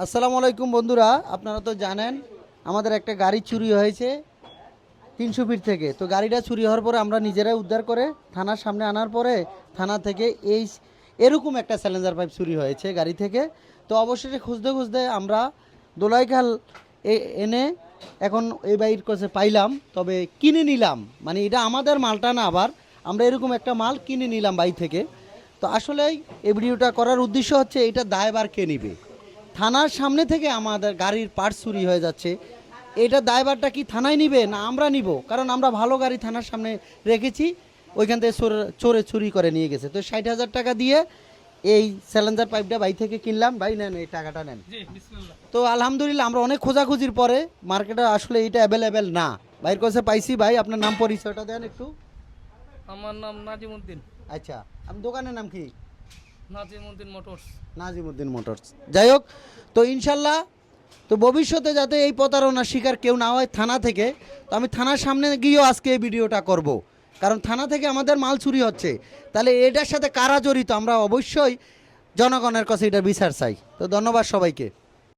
আসসালামু আলাইকুম বন্ধুরা, আপনারা তো জানেন আমাদের একটা গাড়ি চুরি হয়েছে 300 ফিট থেকে। তো গাড়িটা চুরি হওয়ার পরে আমরা নিজেরাই উদ্ধার করে থানার সামনে আনার পরে থানা থেকে এরকম একটা স্যালেঞ্জার পাইপ চুরি হয়েছে গাড়ি থেকে। তো অবশেষে খুঁজতে খুঁজতে আমরা দোলাইখাল এনে এখন এই বাইর কাছে পাইলাম, তবে কিনে নিলাম। মানে এটা আমাদের মালটা না, আবার আমরা এরকম একটা মাল কিনে নিলাম বাই থেকে। তো আসলেই এই ভিডিওটা করার উদ্দেশ্য হচ্ছে এটা দায়ভার কে নিবে। থানার সামনে থেকে আমাদের গাড়ির পার্টস চুরি হয়ে যাচ্ছে, এটা দায়ভারটা কি থানায় নিবে না আমরা নিব? কারণ আমরা ভালো গাড়ি থানার সামনে রেখেছি, ওইখান থেকে চোরে চুরি করে নিয়ে গেছে। তো 60,000 টাকা দিয়ে এই স্যালেঞ্জার পাইপটা বাই থেকে কিনলাম। ভাই নেন, এই টাকাটা নেন। তো আলহামদুলিল্লাহ আমরা অনেক খোঁজাখুঁজির পরে মার্কেটে আসলে এটা অ্যাভেলেবেল না, বাইরের কাছে পাইছি। ভাই আপনার নাম পরিচয়টা দেন একটু। আমার নাম নাজিমউদ্দিন। আচ্ছা, আপনার দোকানের নাম কি? নাজিমউদ্দিন মোটরস। নাজিমউদ্দিন মোটরস। যাই হোক, তো ইনশাল্লাহ তো ভবিষ্যতে যাতে এই প্রতারণার শিকার কেউ না হয় থানা থেকে, তো আমি থানার সামনে গিয়েও আজকে এই ভিডিওটা করব। কারণ থানা থেকে আমাদের মাল চুরি হচ্ছে, তাহলে এটার সাথে কারা জড়িত আমরা অবশ্যই জনগণের কাছে এটা বিচার চাই। তো ধন্যবাদ সবাইকে।